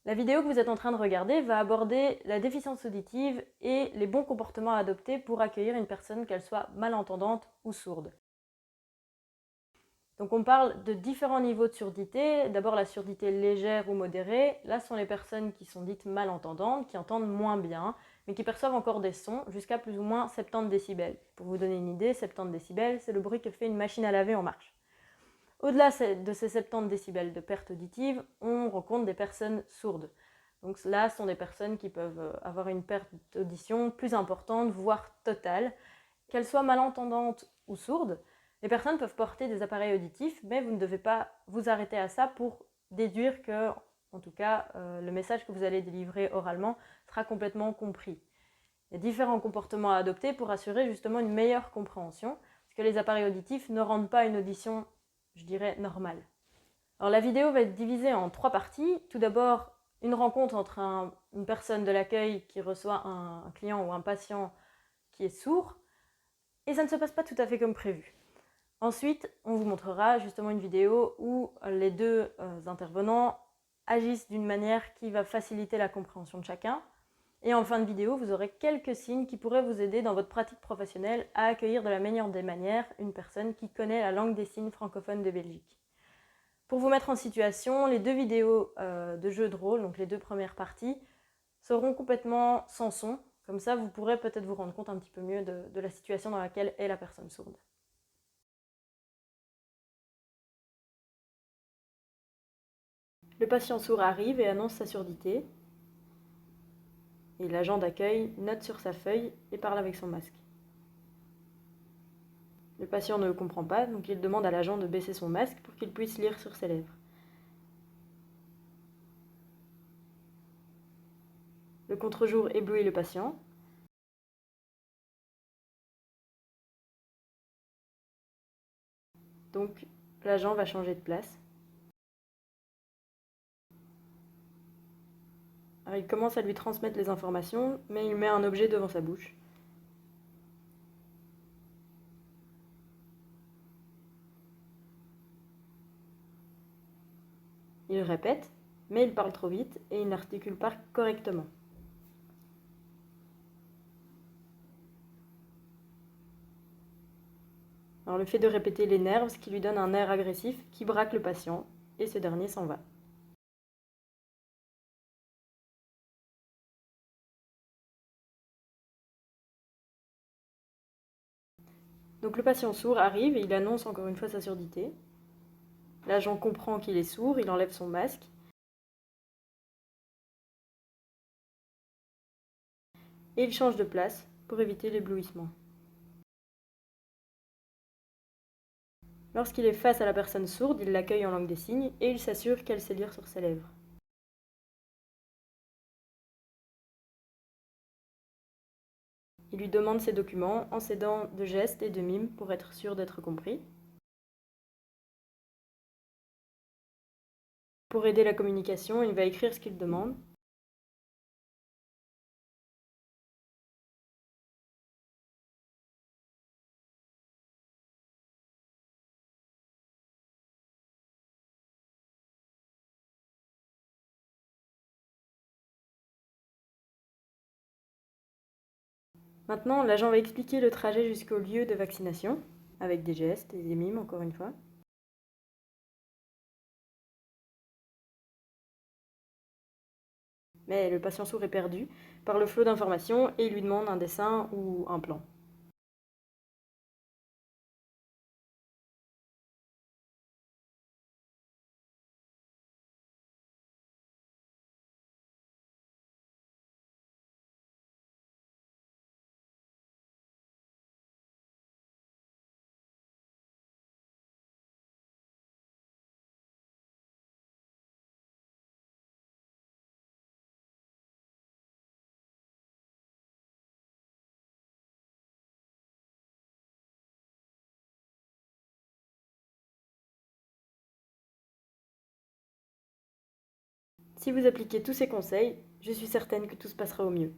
La vidéo que vous êtes en train de regarder va aborder la déficience auditive et les bons comportements à adopter pour accueillir une personne, qu'elle soit malentendante ou sourde. Donc on parle de différents niveaux de surdité. D'abord la surdité légère ou modérée. Là, ce sont les personnes qui sont dites malentendantes, qui entendent moins bien, mais qui perçoivent encore des sons jusqu'à plus ou moins 70 décibels. Pour vous donner une idée, 70 décibels, c'est le bruit que fait une machine à laver en marche. Au-delà de ces 70 décibels de perte auditive, on rencontre des personnes sourdes. Donc là, ce sont des personnes qui peuvent avoir une perte d'audition plus importante, voire totale. Qu'elles soient malentendantes ou sourdes, les personnes peuvent porter des appareils auditifs, mais vous ne devez pas vous arrêter à ça pour déduire que, en tout cas, le message que vous allez délivrer oralement sera complètement compris. Il y a différents comportements à adopter pour assurer justement une meilleure compréhension, parce que les appareils auditifs ne rendent pas une audition, je dirais, normale. Alors la vidéo va être divisée en 3 parties. Tout d'abord, une rencontre entre une personne de l'accueil qui reçoit un client ou un patient qui est sourd, et ça ne se passe pas tout à fait comme prévu. Ensuite, on vous montrera justement une vidéo où les deux intervenants agissent d'une manière qui va faciliter la compréhension de chacun. Et en fin de vidéo, vous aurez quelques signes qui pourraient vous aider dans votre pratique professionnelle à accueillir de la meilleure des manières une personne qui connaît la langue des signes francophone de Belgique. Pour vous mettre en situation, les deux vidéos de jeu de rôle, donc les deux premières parties, seront complètement sans son. Comme ça, vous pourrez peut-être vous rendre compte un petit peu mieux de la situation dans laquelle est la personne sourde. Le patient sourd arrive et annonce sa surdité. Et l'agent d'accueil note sur sa feuille et parle avec son masque. Le patient ne le comprend pas, donc il demande à l'agent de baisser son masque pour qu'il puisse lire sur ses lèvres. Le contre-jour éblouit le patient. Donc l'agent va changer de place. Alors, il commence à lui transmettre les informations, mais il met un objet devant sa bouche. Il répète, mais il parle trop vite et il n'articule pas correctement. Alors, le fait de répéter l'énerve, ce qui lui donne un air agressif qui braque le patient, et ce dernier s'en va. Donc le patient sourd arrive et il annonce encore une fois sa surdité. L'agent comprend qu'il est sourd, il enlève son masque. Et il change de place pour éviter l'éblouissement. Lorsqu'il est face à la personne sourde, il l'accueille en langue des signes et il s'assure qu'elle sait lire sur ses lèvres. Il lui demande ses documents en s'aidant de gestes et de mimes pour être sûr d'être compris. Pour aider la communication, il va écrire ce qu'il demande. Maintenant, l'agent va expliquer le trajet jusqu'au lieu de vaccination, avec des gestes et des mimes encore une fois. Mais le patient sourd est perdu par le flot d'informations et il lui demande un dessin ou un plan. Si vous appliquez tous ces conseils, je suis certaine que tout se passera au mieux.